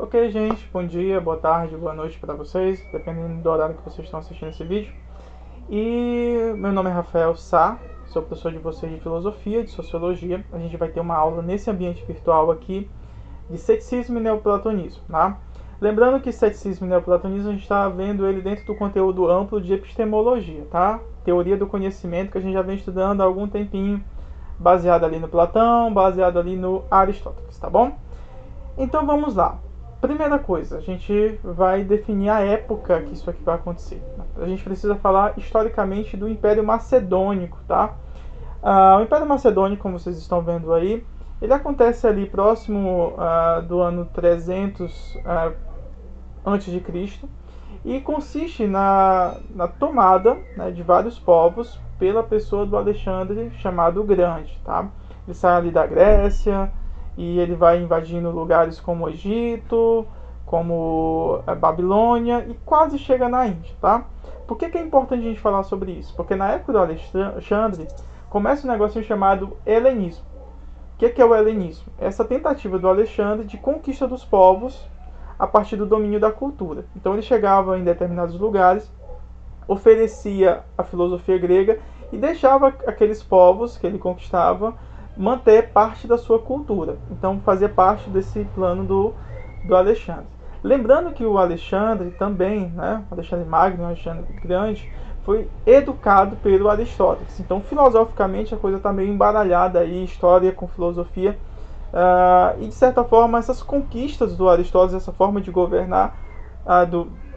Ok, gente, bom dia, boa tarde, boa noite para vocês, dependendo do horário que vocês estão assistindo esse vídeo. E meu nome é Rafael Sá, sou professor de vocês de filosofia, de sociologia. A gente vai ter uma aula nesse ambiente virtual aqui de ceticismo e neoplatonismo, tá? Lembrando que ceticismo e neoplatonismo a gente está vendo ele dentro do conteúdo amplo de epistemologia, tá? Teoria do conhecimento que a gente já vem estudando há algum tempinho, baseado ali no Platão, baseado ali no Aristóteles, tá bom? Então vamos lá. Primeira coisa, a gente vai definir a época que isso aqui vai acontecer. A gente precisa falar historicamente do Império Macedônico, tá? O Império Macedônico, como vocês estão vendo aí, ele acontece ali próximo do ano 300 antes de Cristo e consiste na tomada, né, de vários povos pela pessoa do Alexandre chamado o Grande, tá? Ele sai ali da Grécia e ele vai invadindo lugares como o Egito, como a Babilônia e quase chega na Índia, tá? Por que é importante a gente falar sobre isso? Porque na época do Alexandre começa um negocinho chamado helenismo. O que é o helenismo? Essa tentativa do Alexandre de conquista dos povos a partir do domínio da cultura. Então ele chegava em determinados lugares, oferecia a filosofia grega e deixava aqueles povos que ele conquistava manter parte da sua cultura. Então fazia parte desse plano do Alexandre. Lembrando que o Alexandre também, né, Alexandre Magno, Alexandre Grande, foi educado pelo Aristóteles. Então filosoficamente a coisa está meio embaralhada aí, história com filosofia. E de certa forma essas conquistas do Aristóteles, essa forma de governar,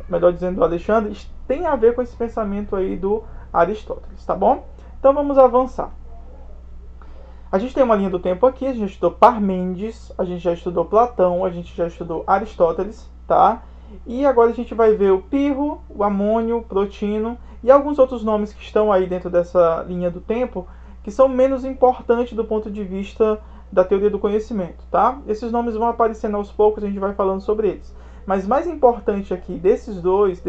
melhor dizendo, do Alexandre, tem a ver com esse pensamento aí do Aristóteles, tá bom? Então vamos avançar. A gente tem uma linha do tempo aqui, a gente já estudou Parmênides, a gente já estudou Platão, a gente já estudou Aristóteles, tá? E agora a gente vai ver o Pirro, o Amônio, Plotino e alguns outros nomes que estão aí dentro dessa linha do tempo, que são menos importantes do ponto de vista da teoria do conhecimento, tá? Esses nomes vão aparecendo aos poucos, a gente vai falando sobre eles. Mas mais importante aqui desses dois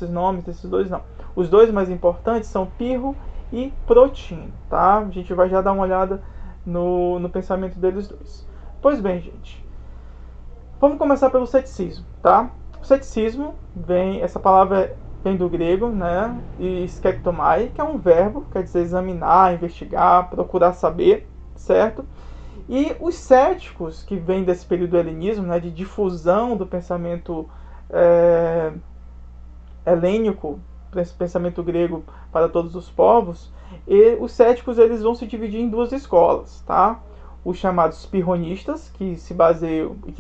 nomes, desses dois não. Os dois mais importantes são Pirro e Plotino, tá? A gente vai já dar uma olhada no pensamento deles dois. Pois bem, gente, vamos começar pelo ceticismo, tá? O ceticismo essa palavra vem do grego, né? E skeptomai, que é um verbo, quer dizer examinar, investigar, procurar saber, certo? E os céticos, que vêm desse período helenismo, né, de difusão do pensamento helênico, esse pensamento grego para todos os povos, e os céticos eles vão se dividir em duas escolas, tá? Os chamados pirronistas, que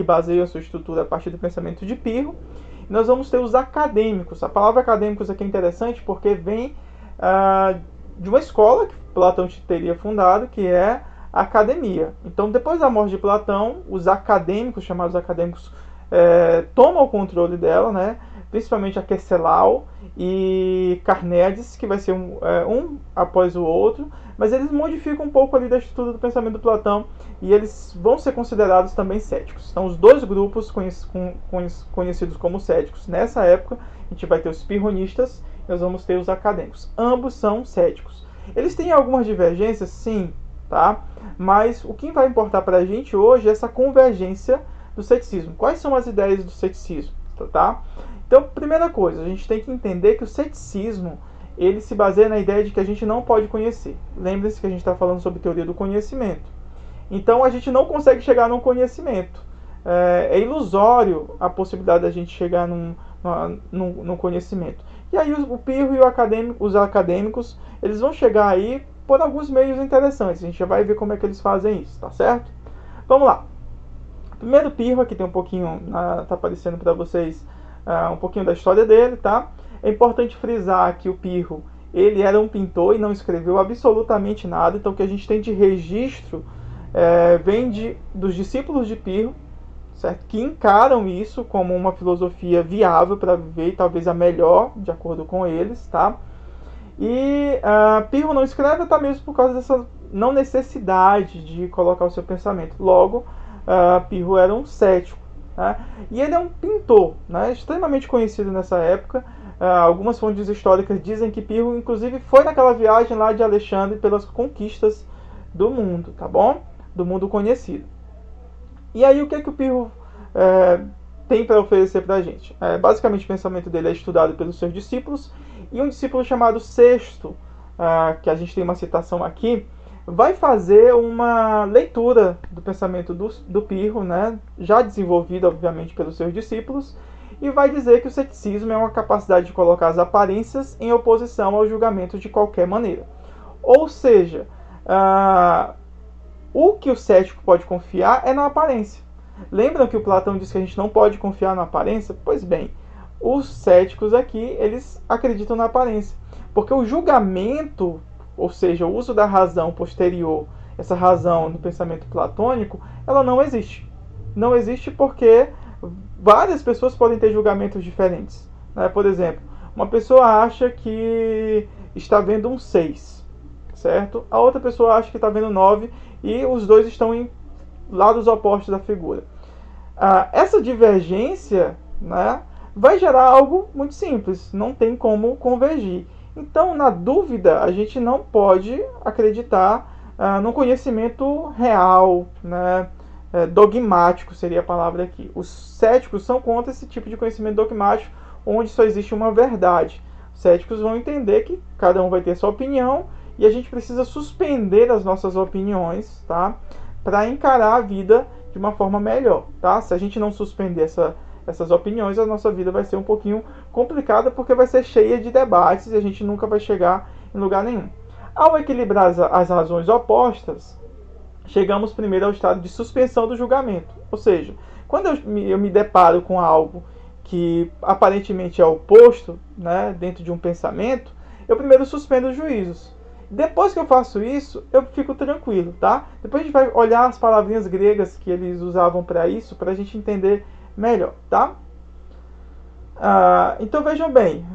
baseiam a sua estrutura a partir do pensamento de Pirro. E nós vamos ter os acadêmicos. A palavra acadêmicos aqui é interessante porque vem de uma escola que Platão teria fundado, que é a academia. Então, depois da morte de Platão, os acadêmicos, chamados acadêmicos, tomam o controle dela, né? Principalmente Aquecelau e Carneades, que vai ser um após o outro, mas eles modificam um pouco ali da estrutura do pensamento do Platão e eles vão ser considerados também céticos. Então, os dois grupos conhecidos como céticos nessa época, a gente vai ter os pirronistas e nós vamos ter os acadêmicos. Ambos são céticos. Eles têm algumas divergências, sim, tá? Mas o que vai importar para a gente hoje é essa convergência do ceticismo. Quais são as ideias do ceticismo, tá? Então, primeira coisa, a gente tem que entender que o ceticismo ele se baseia na ideia de que a gente não pode conhecer. Lembre-se que a gente está falando sobre teoria do conhecimento. Então, a gente não consegue chegar num conhecimento. É ilusório a possibilidade da gente chegar num conhecimento. E aí o Pirro e os acadêmicos, eles vão chegar aí por alguns meios interessantes. A gente já vai ver como é que eles fazem isso, tá certo? Vamos lá. Primeiro Pirro, aqui tem um pouquinho, tá aparecendo para vocês um pouquinho da história dele, tá? É importante frisar que o Pirro, ele era um pintor e não escreveu absolutamente nada. Então o que a gente tem de registro vem dos discípulos de Pirro, certo? Que encaram isso como uma filosofia viável para viver, e talvez a melhor, de acordo com eles, tá? E Pirro não escreve até mesmo por causa dessa não necessidade de colocar o seu pensamento. Logo, Pirro era um cético. Né? E ele é um pintor, né? Extremamente conhecido nessa época. Algumas fontes históricas dizem que Pirro, inclusive, foi naquela viagem lá de Alexandre pelas conquistas do mundo, tá bom? Do mundo conhecido. E aí o que o Pirro tem para oferecer para a gente. Basicamente, o pensamento dele é estudado pelos seus discípulos, e um discípulo chamado Sexto, que a gente tem uma citação aqui, vai fazer uma leitura do pensamento do Pirro, né, já desenvolvido, obviamente, pelos seus discípulos, e vai dizer que o ceticismo é uma capacidade de colocar as aparências em oposição ao julgamento de qualquer maneira. Ou seja, o que o cético pode confiar é na aparência. Lembram que o Platão disse que a gente não pode confiar na aparência? Pois bem, os céticos aqui, eles acreditam na aparência. Porque o julgamento, ou seja, o uso da razão posterior, essa razão no pensamento platônico, ela não existe. Não existe porque várias pessoas podem ter julgamentos diferentes. Né? Por exemplo, uma pessoa acha que está vendo um 6, certo? A outra pessoa acha que está vendo 9 e os dois estão em lados opostos da figura. Essa divergência, né, vai gerar algo muito simples, não tem como convergir. Então, na dúvida, a gente não pode acreditar no conhecimento real, né, dogmático seria a palavra aqui. Os céticos são contra esse tipo de conhecimento dogmático, onde só existe uma verdade. Os céticos vão entender que cada um vai ter sua opinião e a gente precisa suspender as nossas opiniões, tá, para encarar a vida de uma forma melhor, tá? Se a gente não suspender essas opiniões, a nossa vida vai ser um pouquinho complicada, porque vai ser cheia de debates e a gente nunca vai chegar em lugar nenhum. Ao equilibrar as razões opostas, chegamos primeiro ao estado de suspensão do julgamento. Ou seja, quando eu me deparo com algo que aparentemente é oposto, né, dentro de um pensamento, eu primeiro suspendo os juízos. Depois que eu faço isso, eu fico tranquilo, tá? Depois a gente vai olhar as palavrinhas gregas que eles usavam para isso, para a gente entender melhor, tá? Então vejam bem,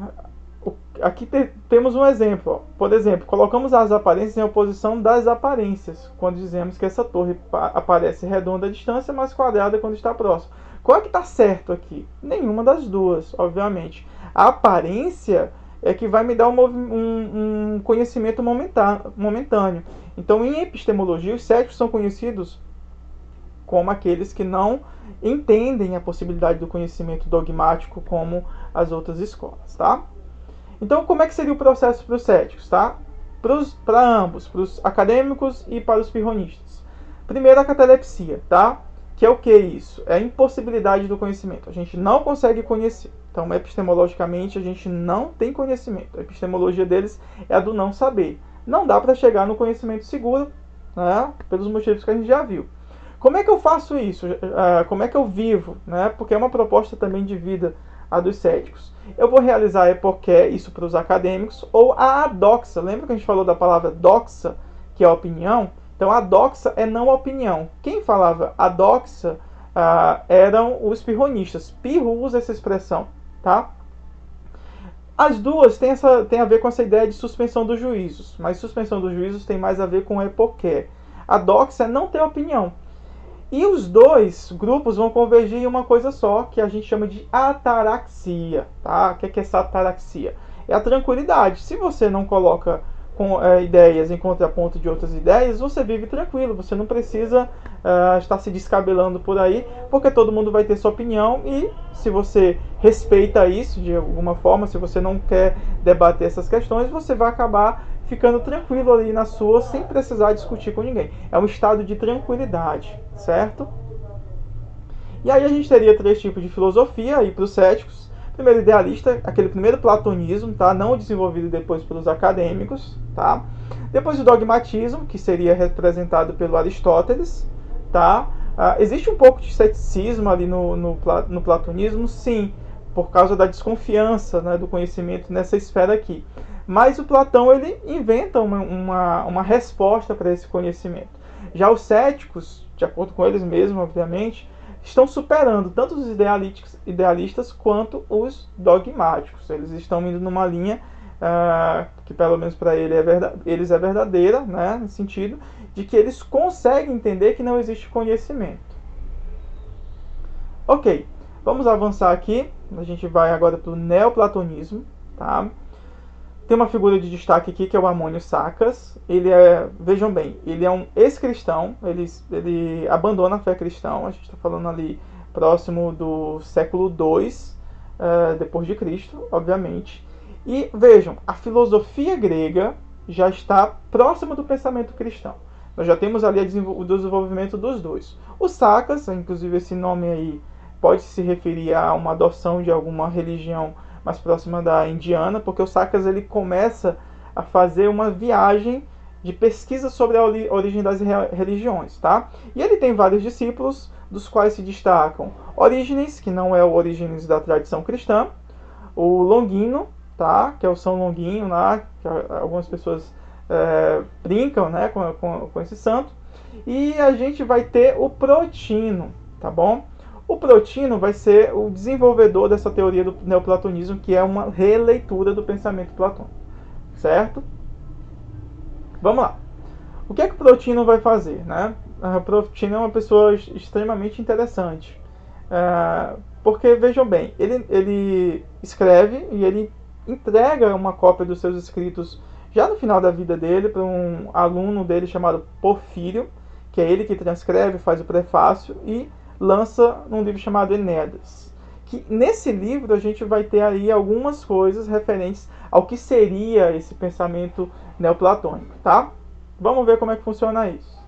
aqui temos um exemplo. Ó. Por exemplo, colocamos as aparências em oposição das aparências, quando dizemos que essa torre aparece redonda à distância, mas quadrada quando está próxima. Qual é que está certo aqui? Nenhuma das duas, obviamente. A aparência é que vai me dar um conhecimento momentâneo. Então, em epistemologia, os céticos são conhecidos como aqueles que não entendem a possibilidade do conhecimento dogmático como as outras escolas, tá? Então, como é que seria o processo para os céticos, tá? Para ambos, para os acadêmicos e para os pirronistas. Primeiro, a catalepsia, tá? Que é o que isso? É a impossibilidade do conhecimento. A gente não consegue conhecer. Então, epistemologicamente, a gente não tem conhecimento. A epistemologia deles é a do não saber. Não dá para chegar no conhecimento seguro, né? Pelos motivos que a gente já viu. Como é que eu faço isso? Como é que eu vivo? Né? Porque é uma proposta também de vida a dos céticos. Eu vou realizar a epoqué, isso para os acadêmicos, ou a adoxa. Lembra que a gente falou da palavra doxa, que é a opinião? Então, a doxa é não opinião. Quem falava adoxa eram os pirronistas. Pirro usa essa expressão, tá? As duas têm a ver com essa ideia de suspensão dos juízos, mas suspensão dos juízos tem mais a ver com a epoqué. A doxa é não ter opinião. E os dois grupos vão convergir em uma coisa só, que a gente chama de ataraxia. Tá? O que é essa ataraxia? É a tranquilidade. Se você não coloca ideias em contraponto de outras ideias, você vive tranquilo. Você não precisa estar se descabelando por aí, porque todo mundo vai ter sua opinião e se você respeita isso de alguma forma, se você não quer debater essas questões, você vai acabar ficando tranquilo ali na sua, sem precisar discutir com ninguém. É um estado de tranquilidade, certo? E aí a gente teria 3 tipos de filosofia aí para os céticos. Primeiro idealista, aquele primeiro platonismo, tá? Não desenvolvido depois pelos acadêmicos, tá? Depois o dogmatismo, que seria representado pelo Aristóteles, tá? Existe um pouco de ceticismo ali no platonismo, sim, por causa da desconfiança, né, do conhecimento nessa esfera aqui. Mas o Platão ele inventa uma resposta para esse conhecimento. Já os céticos, de acordo com eles mesmos, obviamente, estão superando tanto os idealistas quanto os dogmáticos. Eles estão indo numa linha que, pelo menos para eles, é verdadeira, né, no sentido de que eles conseguem entender que não existe conhecimento. Ok, vamos avançar aqui. A gente vai agora para o neoplatonismo, tá? Tem uma figura de destaque aqui que é o Amônio Sacas. Ele vejam bem, ele é um ex-cristão, ele abandona a fé cristã. A gente está falando ali próximo do século II depois de Cristo, obviamente. E vejam, a filosofia grega já está próxima do pensamento cristão. Nós já temos ali o desenvolvimento dos dois. O Sacas, inclusive esse nome aí pode se referir a uma adoção de alguma religião mais próxima da indiana, porque o Sacas ele começa a fazer uma viagem de pesquisa sobre a origem das religiões, tá? E ele tem vários discípulos, dos quais se destacam Orígenes, que não é o Orígenes da tradição cristã, o Longino, tá? Que é o São Longuinho lá, que algumas pessoas brincam, né, com esse santo. E a gente vai ter o Protino, tá bom? O Protino vai ser o desenvolvedor dessa teoria do neoplatonismo, que é uma releitura do pensamento platônico, certo? Vamos lá. O que é que o Protino vai fazer, né? O Protino é uma pessoa extremamente interessante, porque, vejam bem, ele escreve e ele entrega uma cópia dos seus escritos já no final da vida dele para um aluno dele chamado Porfírio, que é ele que transcreve, faz o prefácio e lança num livro chamado Enéas. Que nesse livro a gente vai ter aí algumas coisas referentes ao que seria esse pensamento neoplatônico, tá? Vamos ver como é que funciona isso.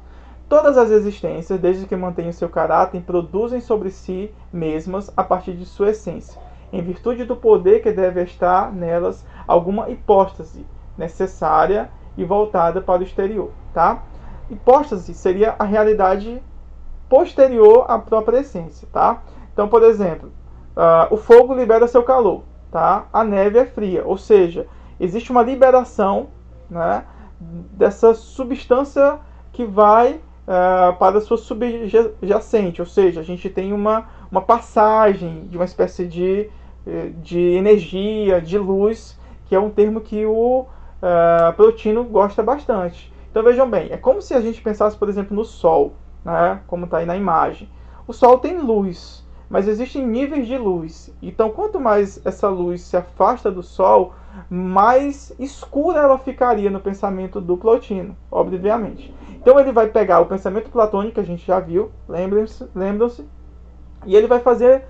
Todas as existências, desde que mantenham seu caráter, produzem sobre si mesmas a partir de sua essência, em virtude do poder que deve estar nelas alguma hipóstase necessária e voltada para o exterior, tá? Hipóstase seria a realidade posterior à própria essência, tá? Então, por exemplo, o fogo libera seu calor, tá? A neve é fria, ou seja, existe uma liberação, né, dessa substância que vai para a sua subjacente, ou seja, a gente tem uma passagem de uma espécie de energia, de luz, que é um termo que o Protino gosta bastante. Então vejam bem, é como se a gente pensasse, por exemplo, no Sol, né, como está aí na imagem. O Sol tem luz, mas existem níveis de luz. Então quanto mais essa luz se afasta do Sol, mais escura ela ficaria no pensamento do Plotino, obviamente. Então ele vai pegar o pensamento platônico, que a gente já viu, lembram-se, e ele vai fazer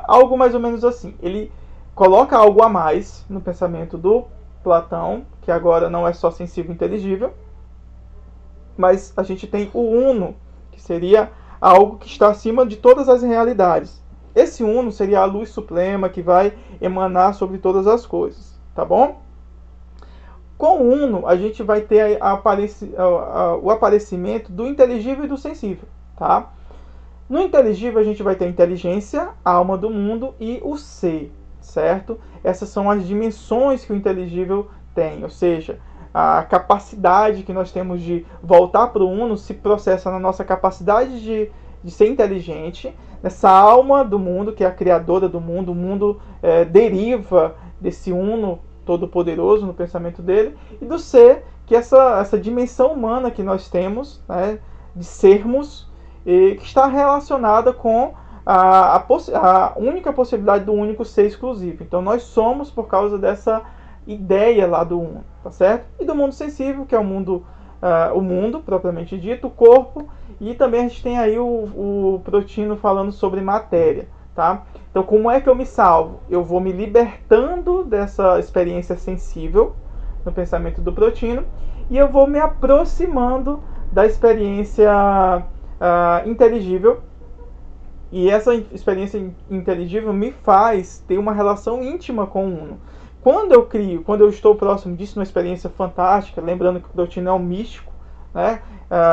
algo mais ou menos assim. Ele coloca algo a mais no pensamento do Platão, que agora não é só sensível e inteligível, mas a gente tem o uno, que seria algo que está acima de todas as realidades. Esse uno seria a luz suprema que vai emanar sobre todas as coisas, tá bom? Com o uno, a gente vai ter o aparecimento do inteligível e do sensível, tá? No inteligível, a gente vai ter a inteligência, a alma do mundo e o ser, certo? Essas são as dimensões que o inteligível tem, ou seja, a capacidade que nós temos de voltar para o uno se processa na nossa capacidade de ser inteligente, nessa alma do mundo, que é a criadora do mundo. O mundo deriva desse uno todo-poderoso no pensamento dele, e do ser, que é essa dimensão humana que nós temos, né, de sermos, que está relacionada com a única possibilidade do único ser exclusivo. Então nós somos por causa dessa ideia lá do uno, tá certo? E do mundo sensível, que é o mundo propriamente dito, o corpo, e também a gente tem aí o Protino falando sobre matéria, tá? Então como é que eu me salvo? Eu vou me libertando dessa experiência sensível no pensamento do Protino, e eu vou me aproximando da experiência inteligível, e essa experiência inteligível me faz ter uma relação íntima com o uno. Quando eu estou próximo disso, numa experiência fantástica, lembrando que o Protino é um místico, né?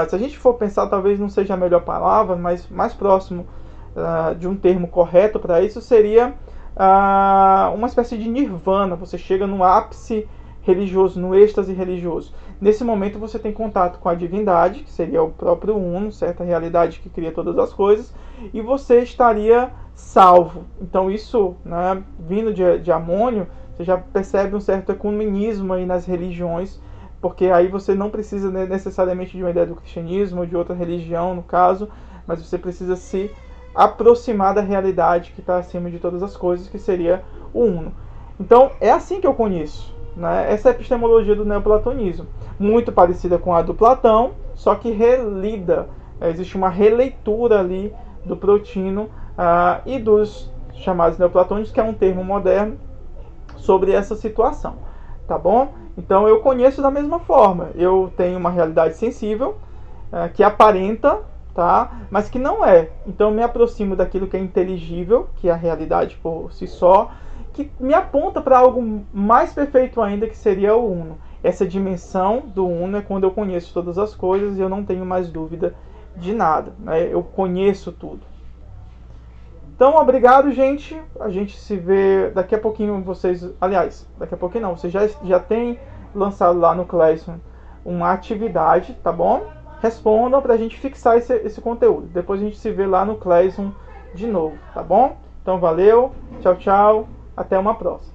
Se a gente for pensar, talvez não seja a melhor palavra, mas mais próximo de um termo correto para isso seria uma espécie de nirvana. Você chega no ápice religioso, no êxtase religioso. Nesse momento você tem contato com a divindade, que seria o próprio uno, certa realidade que cria todas as coisas, e você estaria salvo. Então isso, né, vindo de Amônio, você já percebe um certo ecumenismo aí nas religiões, porque aí você não precisa necessariamente de uma ideia do cristianismo ou de outra religião, no caso, mas você precisa se aproximar da realidade que está acima de todas as coisas, que seria o uno. Então é assim que eu conheço, né? Essa é a epistemologia do neoplatonismo, muito parecida com a do Platão, só que relida. Existe uma releitura ali do Protino e dos chamados neoplatônicos, que é um termo moderno sobre essa situação, tá bom? Então eu conheço da mesma forma, eu tenho uma realidade sensível, que aparenta, tá? Mas que não é. Então eu me aproximo daquilo que é inteligível, que é a realidade por si só, que me aponta para algo mais perfeito ainda, que seria o Uno. Essa dimensão do Uno é quando eu conheço todas as coisas e eu não tenho mais dúvida de nada, né? Eu conheço tudo. Então, obrigado, gente. A gente se vê daqui a pouquinho. Vocês, aliás, daqui a pouquinho não. Vocês já tem lançado lá no Classroom uma atividade, tá bom? Respondam pra gente fixar esse conteúdo. Depois a gente se vê lá no Classroom de novo, tá bom? Então, valeu. Tchau, tchau. Até uma próxima.